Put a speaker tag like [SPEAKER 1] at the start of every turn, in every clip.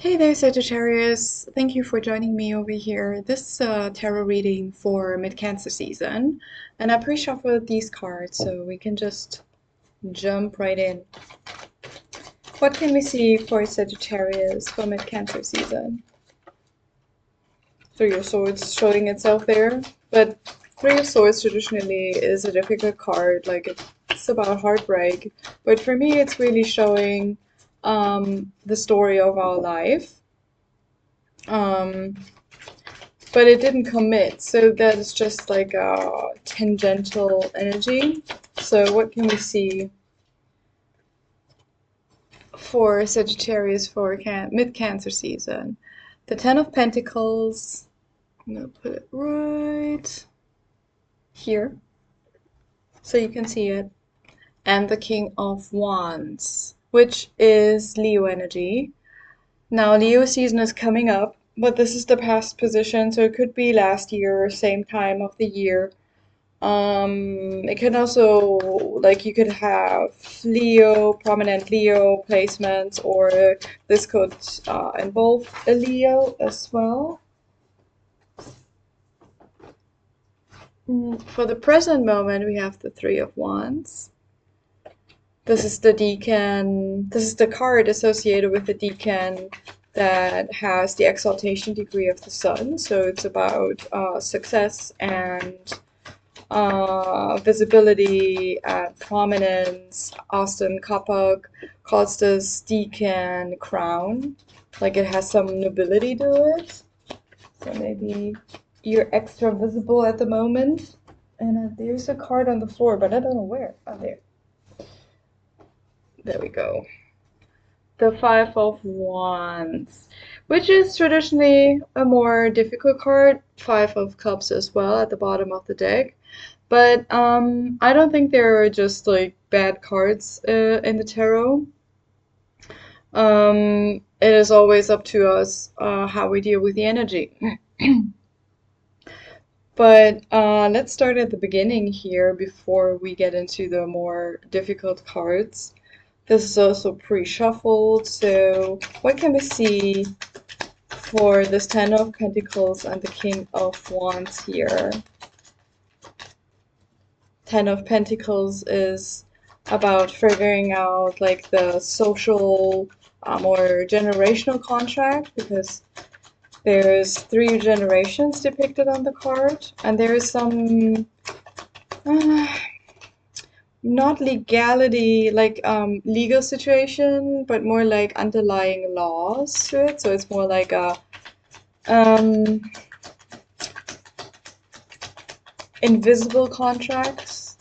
[SPEAKER 1] Hey there, Sagittarius. Thank you for joining me over here. This tarot reading for mid-Cancer season. And I pre-shuffled these cards so we can just jump right in. What can we see for Sagittarius for mid-Cancer season? Three of Swords showing itself there. But Three of Swords traditionally is a difficult card. Like it's about heartbreak. But for me, it's really showing the story of our life. Um, but it didn't commit, so that is just like a tangential energy. So what can we see for Sagittarius for mid-Cancer season? The Ten of Pentacles, I'm gonna put it right here so you can see it, and the King of Wands, which is Leo energy. Now Leo season is coming up, but this is the past position, so it could be last year or same time of the year. It can also, like, you could have Leo, prominent Leo placements, or this could involve a Leo as well. For the present moment, we have the Three of Wands. This is the decan, this is the card associated with the decan that has the exaltation degree of the sun. So it's about success and visibility and prominence. Austin Kapag calls this decan crown. Like it has some nobility to it. So maybe you're extra visible at the moment. And there's a card on the floor, but I don't know where. Oh, there. There we go. The Five of Wands, which is traditionally a more difficult card. Five of Cups as well at the bottom of the deck. But I don't think they're just like bad cards in the tarot. It is always up to us how we deal with the energy. But let's start at the beginning here before we get into the more difficult cards. This is also pre-shuffled, so what can we see for this Ten of Pentacles and the King of Wands here? Ten of Pentacles is about figuring out like the social or generational contract, because there's three generations depicted on the card, and there is some not legality, like legal situation, but more like underlying laws to it. So it's more like a um, invisible contracts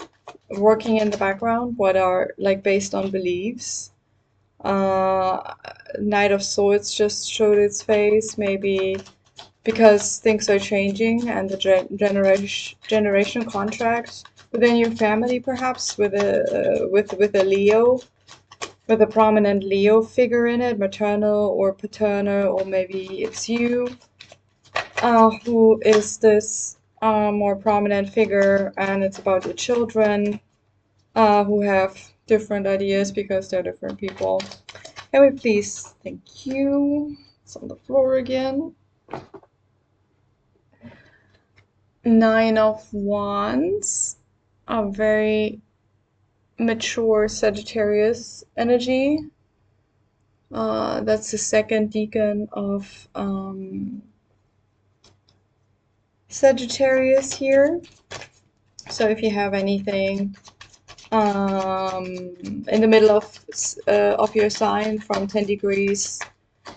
[SPEAKER 1] working in the background, what are like based on beliefs. Uh, Knight of Swords just showed its face, maybe because things are changing and the generation contract within your family, perhaps with a Leo, with a prominent Leo figure in it, maternal or paternal, or maybe it's you who is this more prominent figure, and it's about your children who have different ideas because they're different people. Can we please? Thank you. It's on the floor again. Nine of Wands, a very mature Sagittarius energy. That's the second decan of Sagittarius here. So if you have anything in the middle of your sign from 10 degrees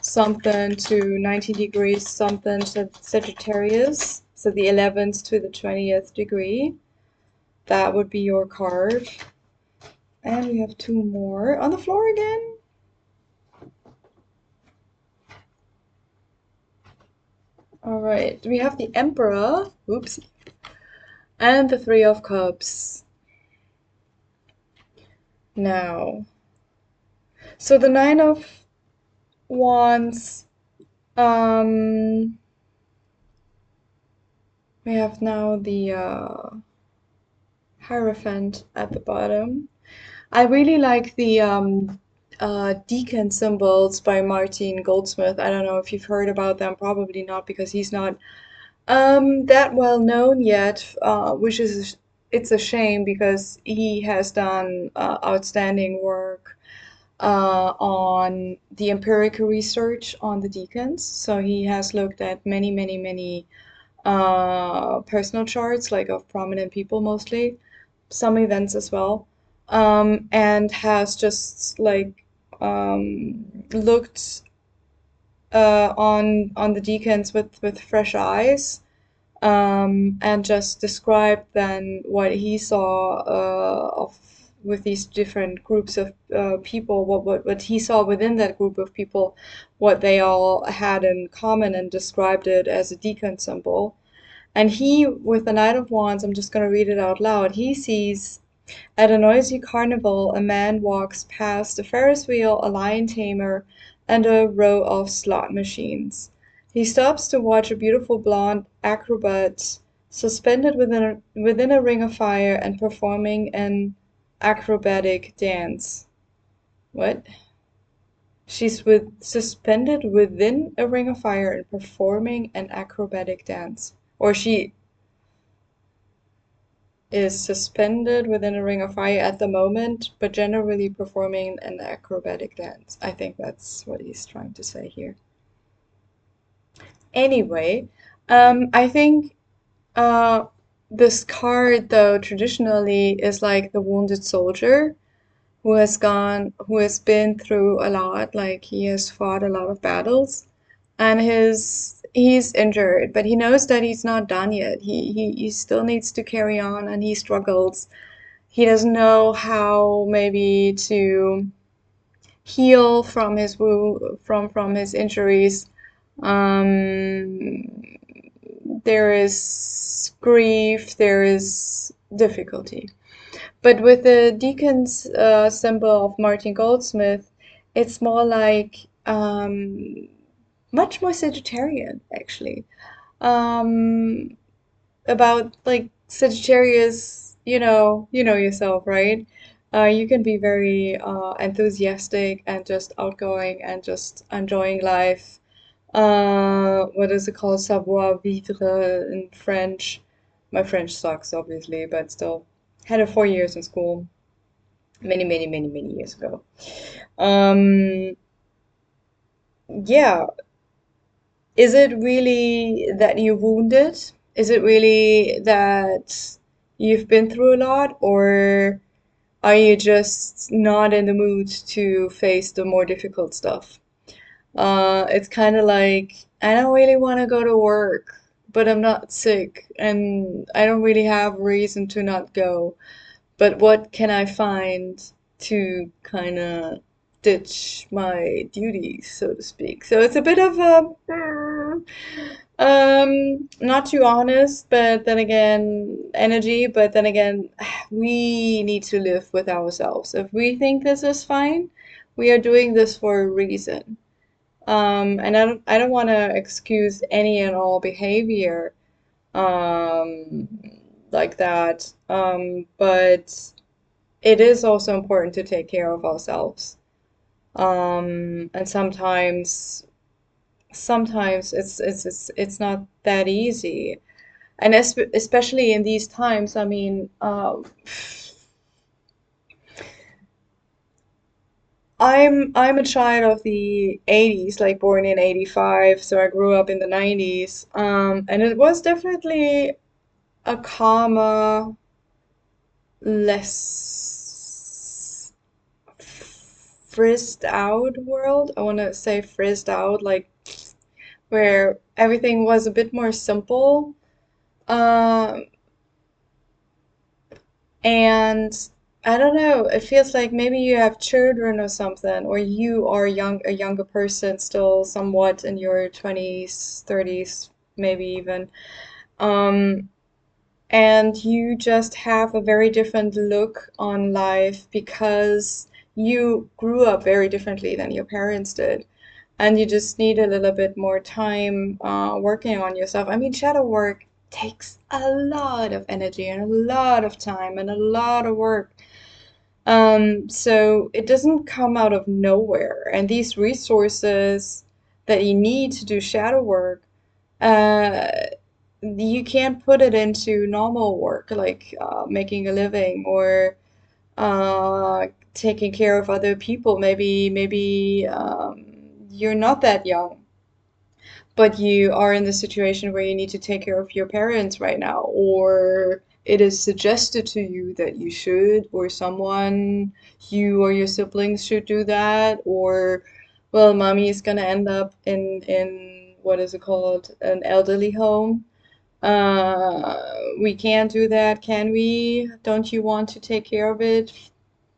[SPEAKER 1] something to 19 degrees something Sagittarius, so the 11th to the 20th degree, that would be your card. And we have two more on the floor again. All right, we have the Emperor, oops, and the Three of Cups. Now, so the Nine of Wands, we have now the Hierophant at the bottom. I really like the deacon symbols by Martin Goldsmith. I don't know if you've heard about them, probably not because he's not that well known yet, which is it's a shame because he has done outstanding work on the empirical research on the deacons. So he has looked at many, many, many personal charts, like of prominent people mostly, some events as well, and has just like looked on the deacons with fresh eyes, and just described then what he saw of with these different groups of people, what he saw within that group of people, what they all had in common, and described it as a deacon symbol. And he, with the Knight of Wands, I'm just going to read it out loud. He sees at a noisy carnival, a man walks past a Ferris wheel, a lion tamer, and a row of slot machines. He stops to watch a beautiful blonde acrobat suspended within a ring of fire and performing an acrobatic dance. What? Suspended within a ring of fire and performing an acrobatic dance. Or she is suspended within a ring of fire at the moment, but generally performing an acrobatic dance. I think that's what he's trying to say here. Anyway, I think uh, this card, though, traditionally is like the wounded soldier who has been through a lot, like he has fought a lot of battles, and he's injured, but he knows that he's not done yet. He still needs to carry on, and he struggles. He doesn't know how maybe to heal from his from his injuries. Um, there is grief, there is difficulty. But with the deacon's symbol of Martin Goldsmith, it's more like much more Sagittarian, actually. Um, about like Sagittarius, you know yourself, right? You can be very enthusiastic and just outgoing and just enjoying life. What is it called? Savoir vivre in French. My French sucks, obviously, but still. Had it 4 years in school, many, many, many, many years ago. Um, yeah, is it really that you're wounded? Is it really that you've been through a lot, or are you just not in the mood to face the more difficult stuff? It's kind of like, I don't really want to go to work, but I'm not sick, and I don't really have a reason to not go. But what can I find to kind of ditch my duties, so to speak? So it's a bit of a not too honest, but then again, energy. But then again, we need to live with ourselves. If we think this is fine, we are doing this for a reason. And I don't want to excuse any and all behavior um, like that. But it is also important to take care of ourselves. And sometimes it's not that easy. And especially in these times, I mean, I'm a child of the 80s, like born in 85, so I grew up in the 90s. And it was definitely a calmer, less frizzed out world. I want to say frizzed out, like where everything was a bit more simple. Um, and I don't know, it feels like maybe you have children or something, or you are a younger person still somewhat in your 20s, 30s, maybe even. Um, and you just have a very different look on life because you grew up very differently than your parents did. And you just need a little bit more time working on yourself. I mean, shadow work takes a lot of energy and a lot of time and a lot of work. So it doesn't come out of nowhere. And these resources that you need to do shadow work, uh, you can't put it into normal work like making a living or uh, taking care of other people. Maybe you're not that young, but you are in the situation where you need to take care of your parents right now, or it is suggested to you that you should, or someone, you or your siblings should do that, or, well, mommy is gonna end up in what is it called, an elderly home. We can't do that, can we? Don't you want to take care of it?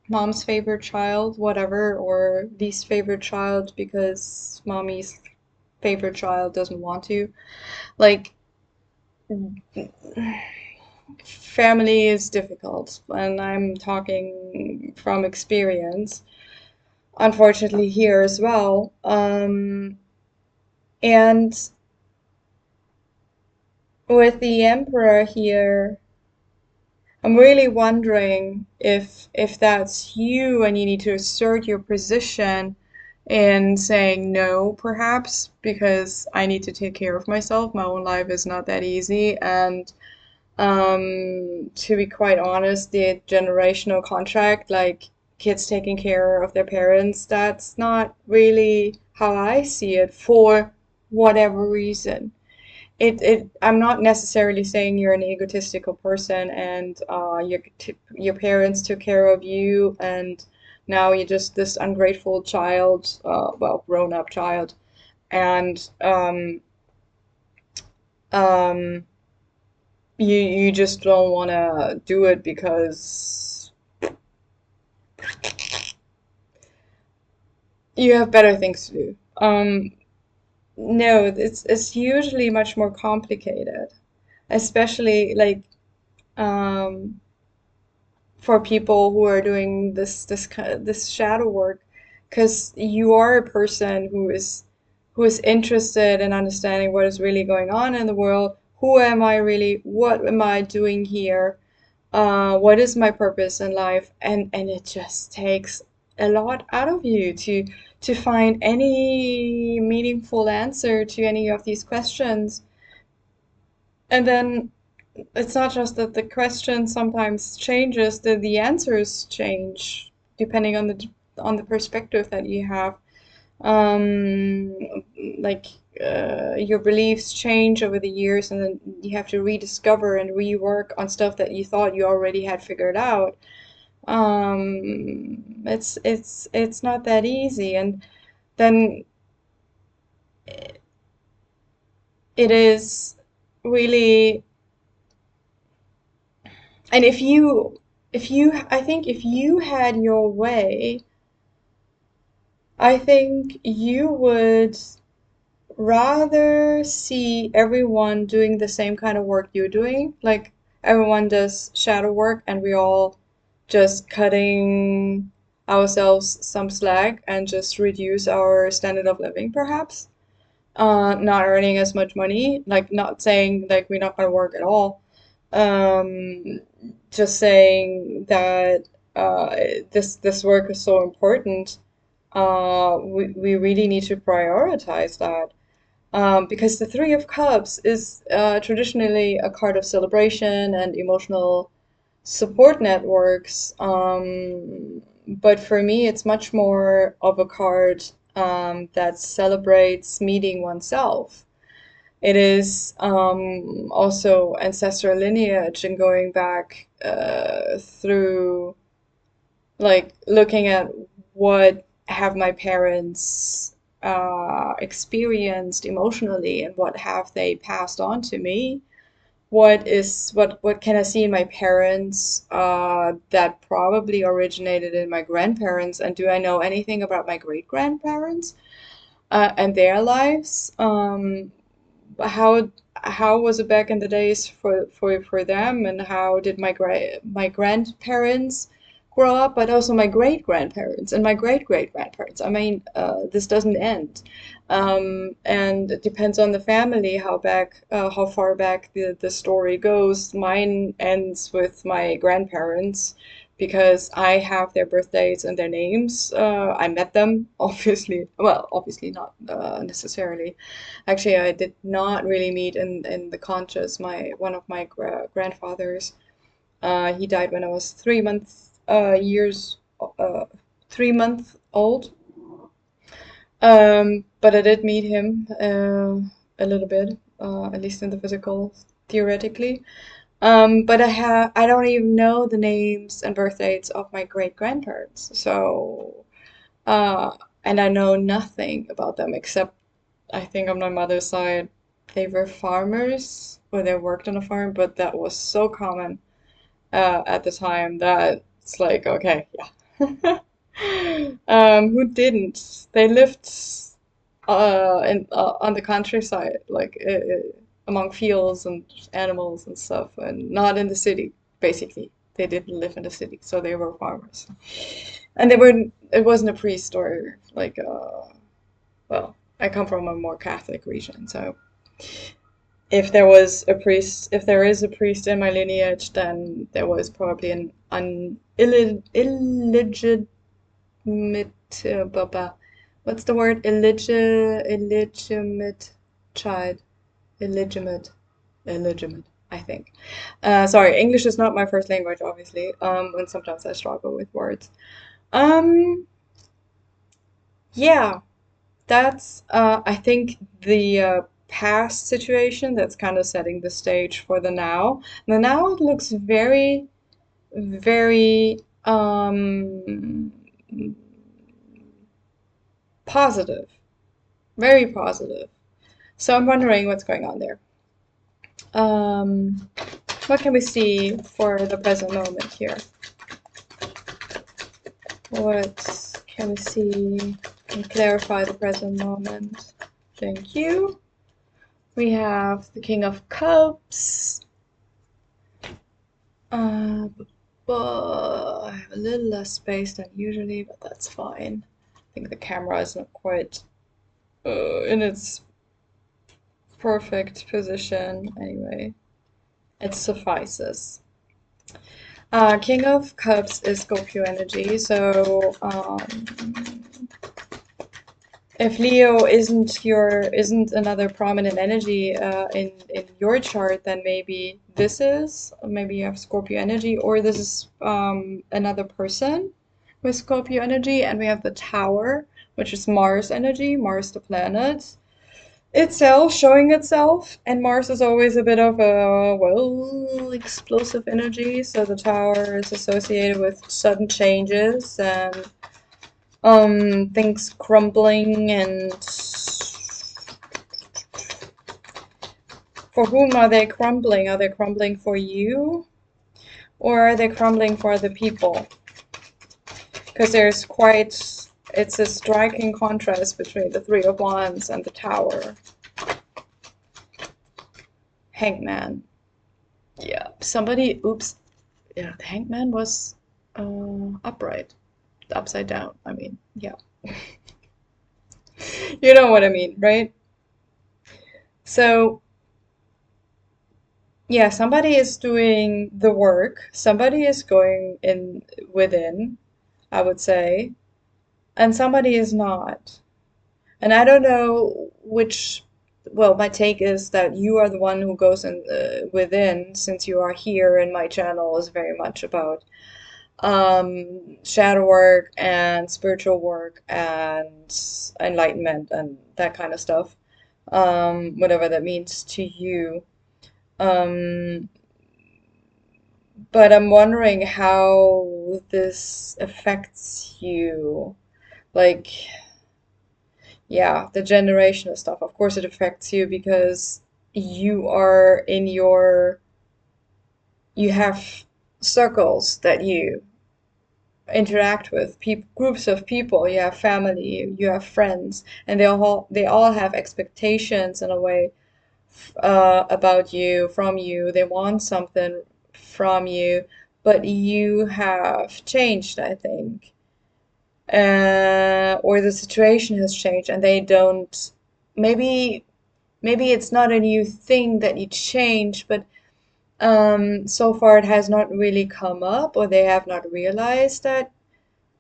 [SPEAKER 1] Mom's favorite child, whatever, or least favorite child because mommy's favorite child doesn't want to. Like, family is difficult, and I'm talking from experience, unfortunately, here as well. And with the Emperor here, I'm really wondering if that's you and you need to assert your position in saying no, perhaps, because I need to take care of myself. My own life is not that easy, and to be quite honest, the generational contract, like kids taking care of their parents, that's not really how I see it for whatever reason. I'm not necessarily saying you're an egotistical person and your parents took care of you and now you're just this ungrateful child, well, grown-up child, and um, you just don't want to do it because you have better things to do. No, it's usually much more complicated, especially like um, for people who are doing this shadow work, because you are a person who is interested in understanding what is really going on in the world. Who am I really? What am I doing here? What is my purpose in life? And it just takes a lot out of you to find any meaningful answer to any of these questions. And then it's not just that the question sometimes changes, the answers change depending on the perspective that you have. Um, like your beliefs change over the years, and then you have to rediscover and rework on stuff that you thought you already had figured out. It's not that easy, and then it is really. And I think if you had your way, I think you would rather see everyone doing the same kind of work you're doing. Like everyone does shadow work and we all just cutting ourselves some slack and just reduce our standard of living, perhaps. Not earning as much money, like not saying like we're not gonna work at all. Um, just saying that uh, this work is so important. We really need to prioritize that. Because the Three of Cups is traditionally a card of celebration and emotional support networks. But for me, it's much more of a card that celebrates meeting oneself. It is also ancestral lineage and going back through, like, looking at what have my parents experienced emotionally and what have they passed on to me. What can I see in my parents that probably originated in my grandparents, and do I know anything about my great grandparents and their lives? How how was it back in the days for them, and how did my grandparents grow up, but also my great grandparents and my great great grandparents. I mean, this doesn't end, and it depends on the family how far back the story goes. Mine ends with my grandparents because I have their birthdays and their names. I met them, obviously. Well, obviously not necessarily. Actually, I did not really meet in the conscious my one of my grandfathers. He died when I was 3 months old. But I did meet him a little bit, at least in the physical, theoretically. But I don't even know the names and birth dates of my great grandparents. So, uh, and I know nothing about them except I think on my mother's side they were farmers or they worked on a farm, but that was so common at the time that it's like, okay, yeah. Who didn't? They lived on the countryside, like among fields and animals and stuff, and not in the city. Basically, they didn't live in the city, so they were farmers. And they were. It wasn't a priest or like. Well, I come from a more Catholic region, so if there is a priest in my lineage, then there was probably an illegitimate, what's the word? Illegitimate child. Illegitimate. Illegitimate, I think. Sorry, English is not my first language, obviously, and sometimes I struggle with words. Um, yeah, that's, I think, the past situation that's kind of setting the stage for the now. The now looks very, very positive, very positive. So I'm wondering what's going on there. Um, what can we see for the present moment here? What can we see and clarify the present moment? Thank you. We have the King of Cups. But I have a little less space than usually, but that's fine. I think the camera is not quite in its perfect position. Anyway, it suffices. King of Cups is Scorpio energy, so if Leo isn't another prominent energy in your chart, then maybe you have Scorpio energy, or this is another person with Scorpio energy, and we have the Tower, which is Mars energy, Mars the planet itself showing itself, and Mars is always a bit of a explosive energy, so the Tower is associated with sudden changes and things crumbling. And for whom are they crumbling? Are they crumbling for you, or are they crumbling for the people? Because it's a striking contrast between the Three of Wands and the Tower. Hangman. Yeah, oops. Yeah, the Hangman was upright, upside down. I mean, yeah. You know what I mean, right? So, yeah, somebody is doing the work. Somebody is going in within, I would say, and somebody is not. And I don't know which, well, my take is that you are the one who goes in within, since you are here, and my channel is very much about shadow work and spiritual work and enlightenment and that kind of stuff, whatever that means to you. Um, but I'm wondering how this affects you. Like, yeah, the generational stuff. Of course, it affects you because you are in you have circles that you interact with, groups of people. You have family, you have friends, and they all have expectations in a way about you, from you. They want something from you, but you have changed, I think, or the situation has changed, and they don't. Maybe maybe it's not a new thing that you change, but So far it has not really come up, or they have not realized that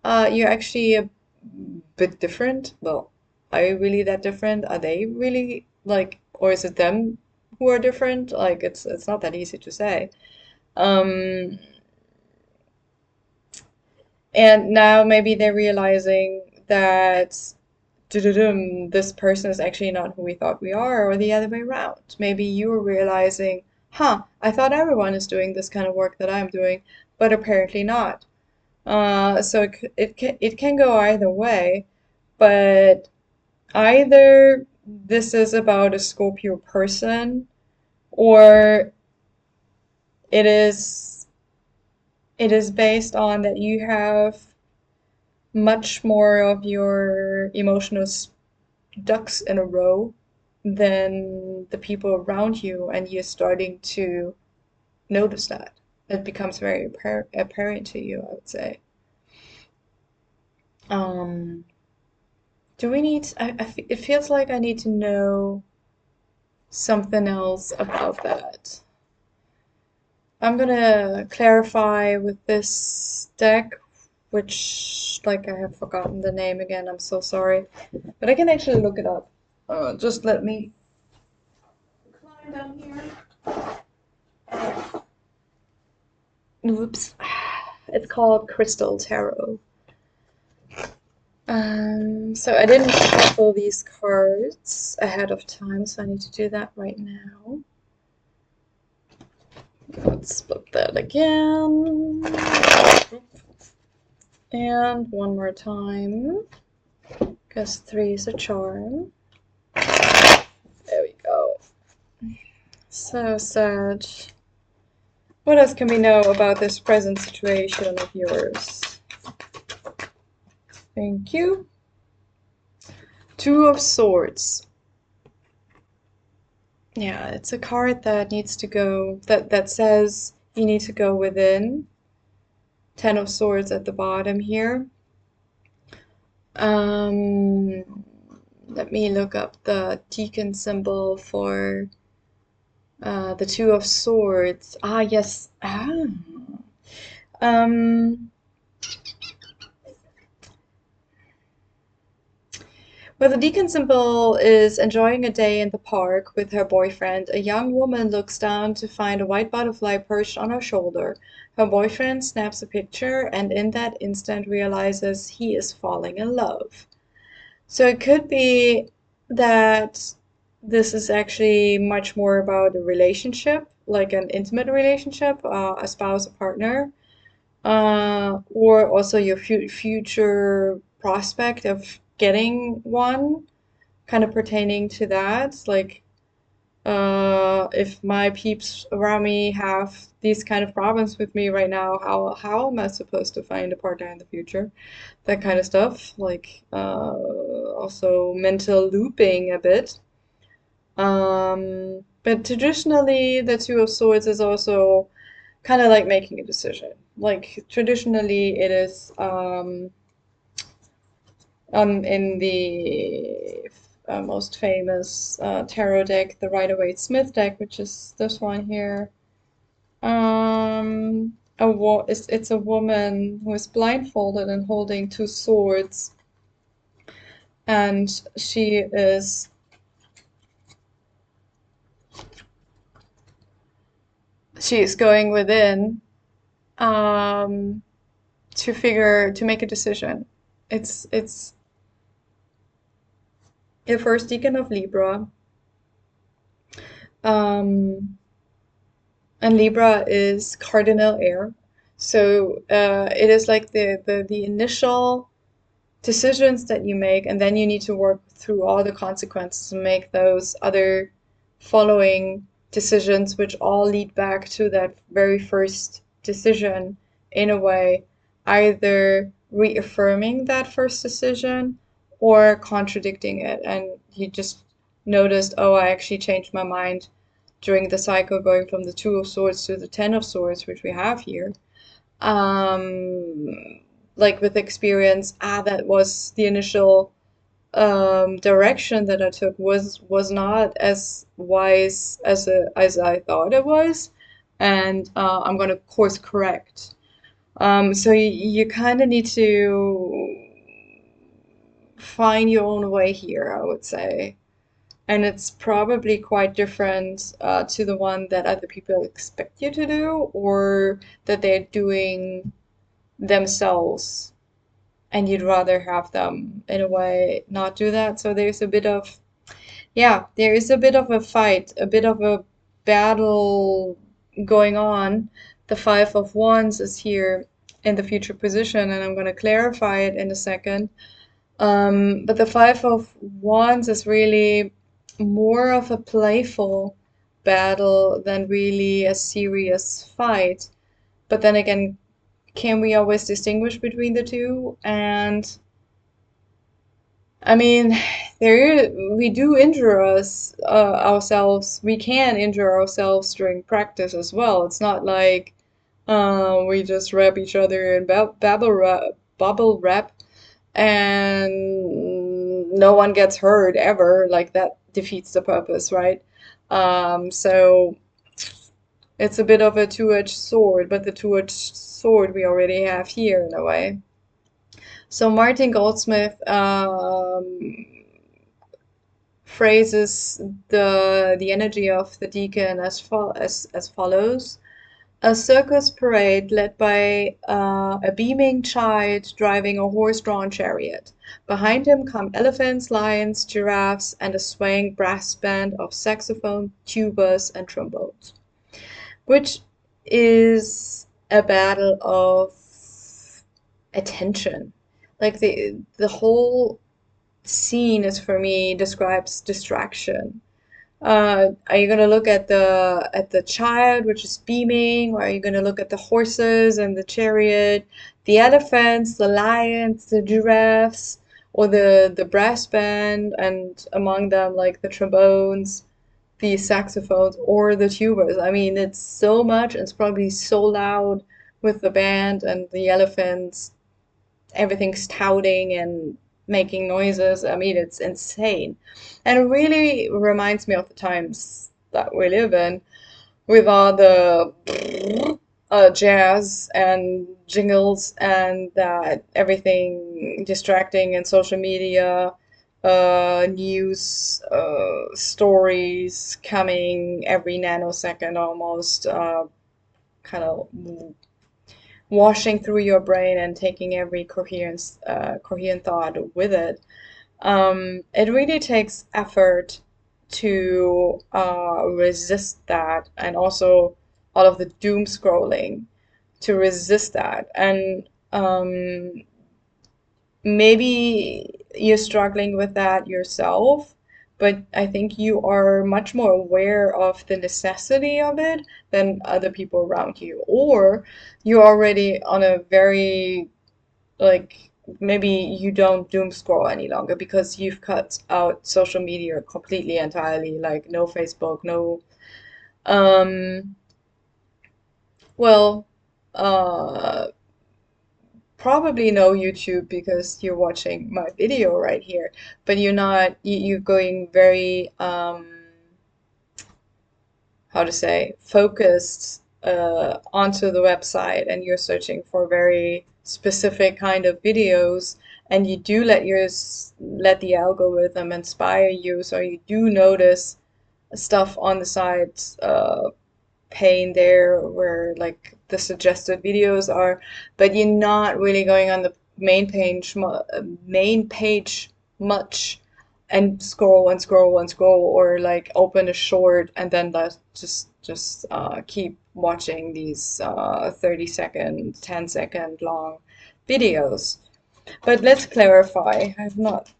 [SPEAKER 1] you're actually a bit different. Well, are you really that different? Are they really like, or is it them who are different? Like it's not that easy to say. Um, and now maybe they're realizing that this person is actually not who we thought we are, or the other way around. Maybe you're realizing, huh, I thought everyone is doing this kind of work that I'm doing, but apparently not. So it can go either way, but either this is about a Scorpio person, or it is it is based on that you have much more of your emotional ducks in a row than the people around you, and you're starting to notice that. It becomes very apparent to you, I would say. Um, do we need, it feels like I need to know something else about that. I'm gonna clarify with this deck, which, like, I have forgotten the name again, I'm so sorry. But I can actually look it up. Just let me climb down here. Oops. It's called Crystal Tarot. So I didn't shuffle these cards ahead of time, so I need to do that right now. Let's flip that again. And one more time, because 3 is a charm. There we go. So sad. What else can we know about this present situation of yours? Thank you. 2 of Swords. Yeah, it's a card that needs to go, that says you need to go within. 10 of Swords at the bottom here. Um, Let me look up the deacon symbol for the 2 of Swords. Ah, yes. Ah. Um, Well, the deacon symbol is enjoying a day in the park with her boyfriend. A young woman looks down to find a white butterfly perched on her shoulder. Her boyfriend snaps a picture and in that instant realizes he is falling in love. So it could be that this is actually much more about a relationship, like an intimate relationship, a spouse, a partner, or also your future prospect of getting one, kind of pertaining to that. Like, if my peeps around me have these kind of problems with me right now, how am I supposed to find a partner in the future? That kind of stuff. Like, also mental looping a bit. But traditionally, the Two of Swords is also kind of like making a decision. Like traditionally, it is in the most famous tarot deck, the Rider-Waite-Smith deck, which is this one here. It's a woman who is blindfolded and holding 2 swords, and she is going within um, to make a decision. It's the first deacon of Libra, um, and Libra is cardinal air. So it is like the initial decisions that you make, and then you need to work through all the consequences and make those other following decisions, which all lead back to that very first decision in a way, either reaffirming that first decision or contradicting it. And you just noticed, oh, I actually changed my mind during the cycle going from the 2 of Swords to the 10 of Swords, which we have here. Like with experience, that was the initial direction that I took was not as wise as I thought it was, and I'm going to course correct. So you kind of need to find your own way here, I would say. And it's probably quite different to the one that other people expect you to do, or that they're doing themselves, and you'd rather have them in a way not do that. So there's a bit of, yeah, there is a bit of a fight, a bit of a battle going on. The Five of Wands is here in the future position, and I'm going to clarify it in a second. But the Five of Wands is really more of a playful battle than really a serious fight. But then again, can we always distinguish between the two? And I mean, we do injure ourselves. We can injure ourselves during practice as well. It's not like we just wrap each other in bubble wrap and no one gets hurt ever. Like that defeats the purpose, right? So it's a bit of a two-edged sword, but the two-edged sword we already have here in a way. So Martin Goldsmith phrases the energy of the deacon as follows. A circus parade led by a beaming child driving a horse-drawn chariot. Behind him come elephants, lions, giraffes, and a swaying brass band of saxophone, tubas, and trombones, which is a battle of attention. Like the whole scene is for me describes distraction. Are you gonna look at the child, which is beaming, or are you gonna look at the horses and the chariot, the elephants, the lions, the giraffes, or the brass band, and among them like the trombones, the saxophones, or the tubas? I mean, it's so much. It's probably so loud with the band and the elephants. Everything's touting and making noises. I mean, it's insane. And it really reminds me of the times that we live in with all the jazz and jingles and that everything distracting and social media, news, stories coming every nanosecond almost, kind of washing through your brain and taking every coherent thought with it. It really takes effort to resist that, and also all of the doom scrolling to resist that. And maybe you're struggling with that yourself, but I think you are much more aware of the necessity of it than other people around you. Or you're already on a very, like, maybe you don't doom scroll any longer because you've cut out social media completely, entirely, like no Facebook, no, um, well, uh, probably no YouTube because you're watching my video right here, but you're not, you're going very, how to say, focused onto the website, and you're searching for very specific kind of videos, and you do let the algorithm inspire you, so you do notice stuff on the side, pane there where like the suggested videos are, but you're not really going on the main page much, and scroll and scroll and scroll, or like open a short and then just keep watching these 30-second, 10-second long videos. But let's clarify. I've not.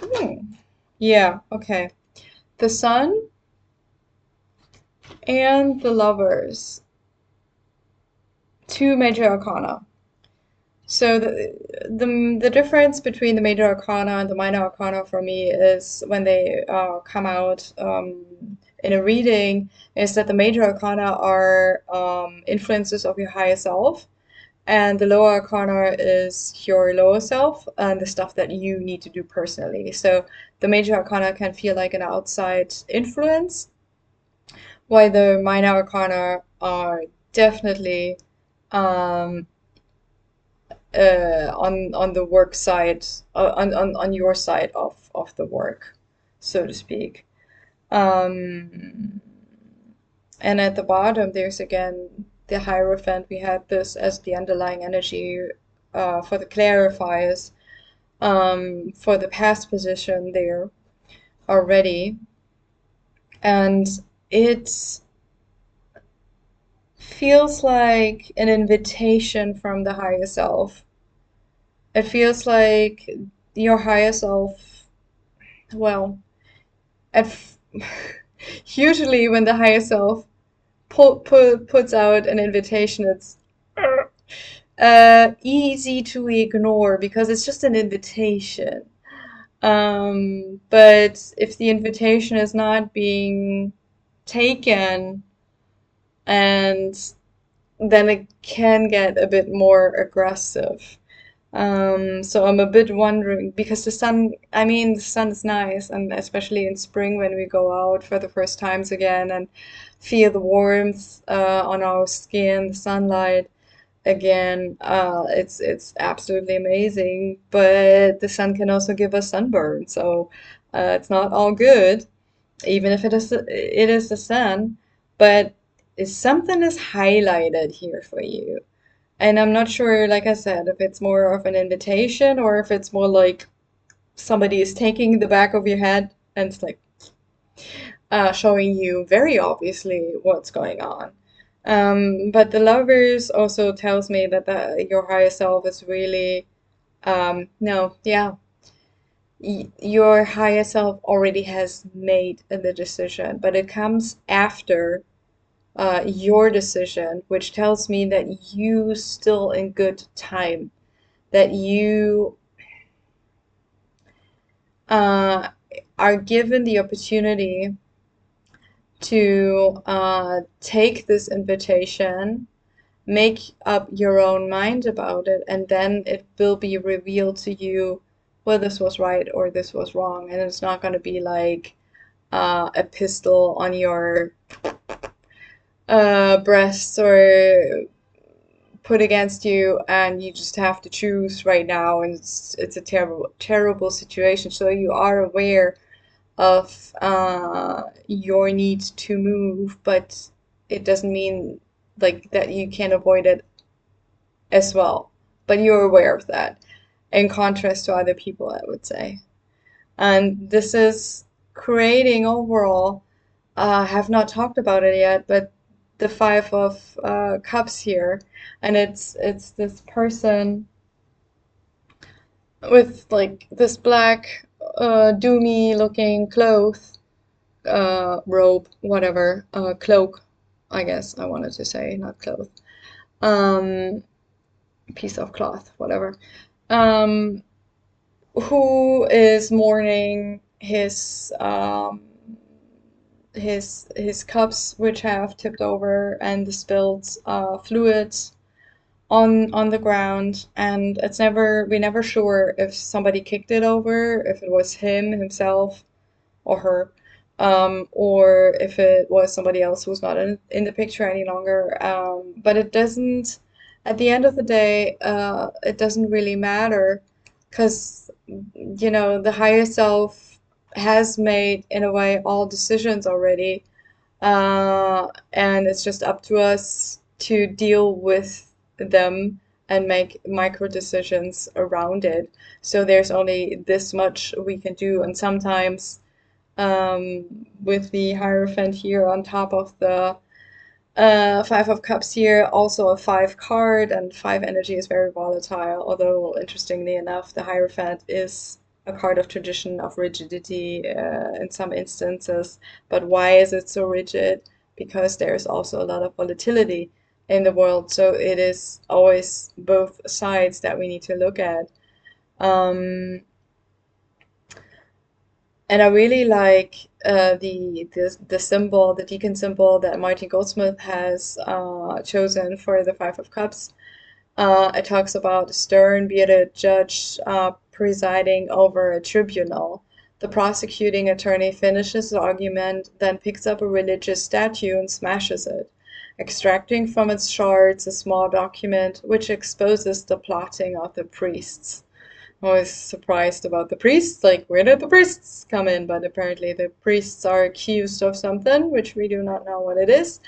[SPEAKER 1] Hmm. Yeah, okay. The Sun and the Lovers, two major arcana. So the difference between the major arcana and the minor arcana for me is when they come out in a reading, is that the major arcana are influences of your higher self, and the lower arcana is your lower self and the stuff that you need to do personally. So the major arcana can feel like an outside influence, while the minor arcana are definitely um, on the work side, on your side of the work, so to speak. Um, and at the bottom, there's again the Hierophant. We had this as the underlying energy for the clarifiers for the past position there already. And it feels like an invitation from the higher self. It feels like your higher self, well, at usually when the higher self puts out an invitation, it's easy to ignore because it's just an invitation. But if the invitation is not being taken, and then it can get a bit more aggressive. So I'm a bit wondering because the sun, I mean, the sun is nice, and especially in spring when we go out for the first times again and feel the warmth on our skin, the sunlight again, it's absolutely amazing. But the sun can also give us sunburn, so it's not all good, even if it is the sun. But something is highlighted here for you. And I'm not sure, like I said, if it's more of an invitation or if it's more like somebody is taking the back of your head and it's like showing you very obviously what's going on. But the lovers also tells me that your higher self is really, no, yeah, your higher self already has made the decision, but it comes after your decision, which tells me that you still in good time, that you uh, are given the opportunity to take this invitation, make up your own mind about it, and then it will be revealed to you whether this was right or this was wrong. And it's not going to be like a pistol on your breast or put against you, and you just have to choose right now, and it's a terrible situation. So you are aware of your need to move, but it doesn't mean like that you can avoid it as well. But you're aware of that, in contrast to other people, I would say. And this is creating overall, I have not talked about it yet, but the Five of Cups here, and it's this person with like this black, doomy looking clothes, robe, whatever, cloak, I guess I wanted to say, not cloth, um, piece of cloth, whatever, um, who is mourning his cups which have tipped over and the spilled fluids on the ground, and we never sure if somebody kicked it over, if it was him himself or her, or if it was somebody else who's not in the picture any longer. But it doesn't, at the end of the day, it doesn't really matter because, the higher self has made, in a way, all decisions already. And it's just up to us to deal with them and make micro decisions around it. So there's only this much we can do, and sometimes with the Hierophant here on top of the Five of Cups here, also a five card, and five energy is very volatile. Although, interestingly enough, the Hierophant is a card of tradition, of rigidity in some instances. But why is it so rigid? Because there's also a lot of volatility in the world. So it is always both sides that we need to look at. Um, And I really like the symbol, the deacon symbol that Martin Goldsmith has chosen for the Five of Cups. It talks about a stern, bearded judge presiding over a tribunal. The prosecuting attorney finishes the argument, then picks up a religious statue and smashes it. extracting from its shards a small document which exposes the plotting of the priests. I'm always surprised about the priests, like where did the priests come in? But apparently the priests are accused of something, which we do not know what it is.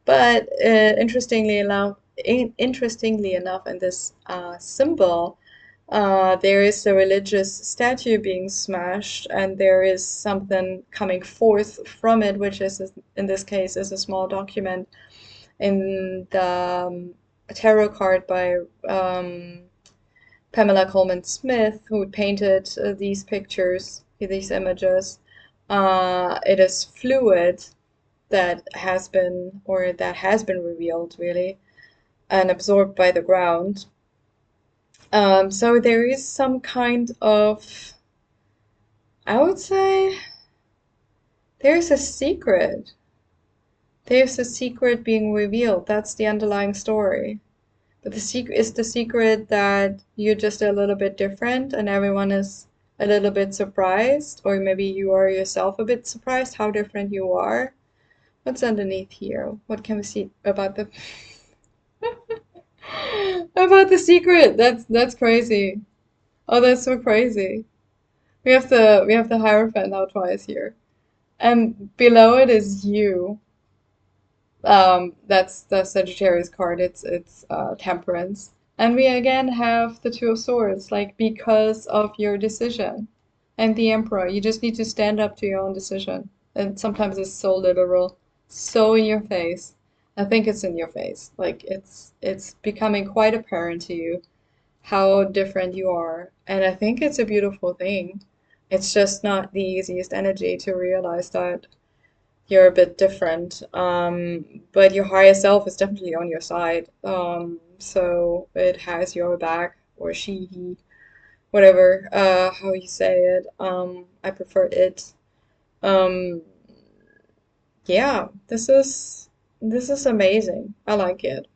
[SPEAKER 1] But interestingly enough, in this symbol, there is a religious statue being smashed, and there is something coming forth from it, which is, in this case, is a small document in the tarot card by Pamela Coleman Smith, who painted these pictures, these images. It is fluid that has been revealed really and absorbed by the ground. So there is some kind of, I would say, there's a secret. There's a secret being revealed. That's the underlying story. But the secret is the secret that you're just a little bit different and everyone is a little bit surprised, or maybe you are yourself a bit surprised how different you are. What's underneath here? What can we see about the about the secret? That's crazy. Oh, that's so crazy. We have the Hierophant now twice here. And below it is you. That's the Sagittarius card. It's Temperance. And we again have the Two of Swords, like because of your decision. And the Emperor. You just need to stand up to your own decision. And sometimes it's so literal, so in your face. I think it's in your face. Like it's becoming quite apparent to you how different you are. And I think it's a beautiful thing. It's just not the easiest energy to realize that you're a bit different. But your higher self is definitely on your side. So it has your back, or she, he, whatever, how you say it. I prefer it. Um, yeah, this is amazing. I like it.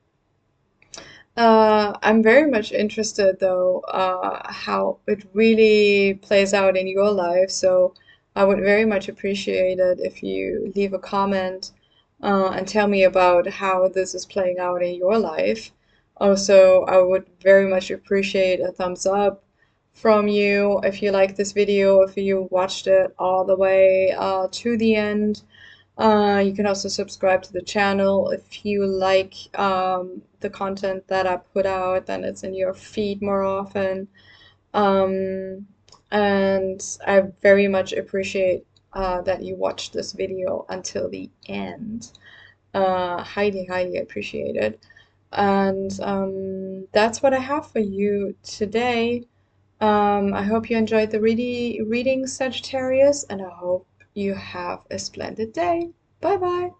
[SPEAKER 1] I'm very much interested though, how it really plays out in your life. So I would very much appreciate it if you leave a comment, and tell me about how this is playing out in your life. Also, I would very much appreciate a thumbs up from you if you like this video, if you watched it all the way to the end. You can also subscribe to the channel if you like the content that I put out, then it's in your feed more often. Um, and I very much appreciate that you watched this video until the end. Highly, highly appreciated. And that's what I have for you today. I hope you enjoyed the reading, Sagittarius, and I hope you have a splendid day. Bye bye.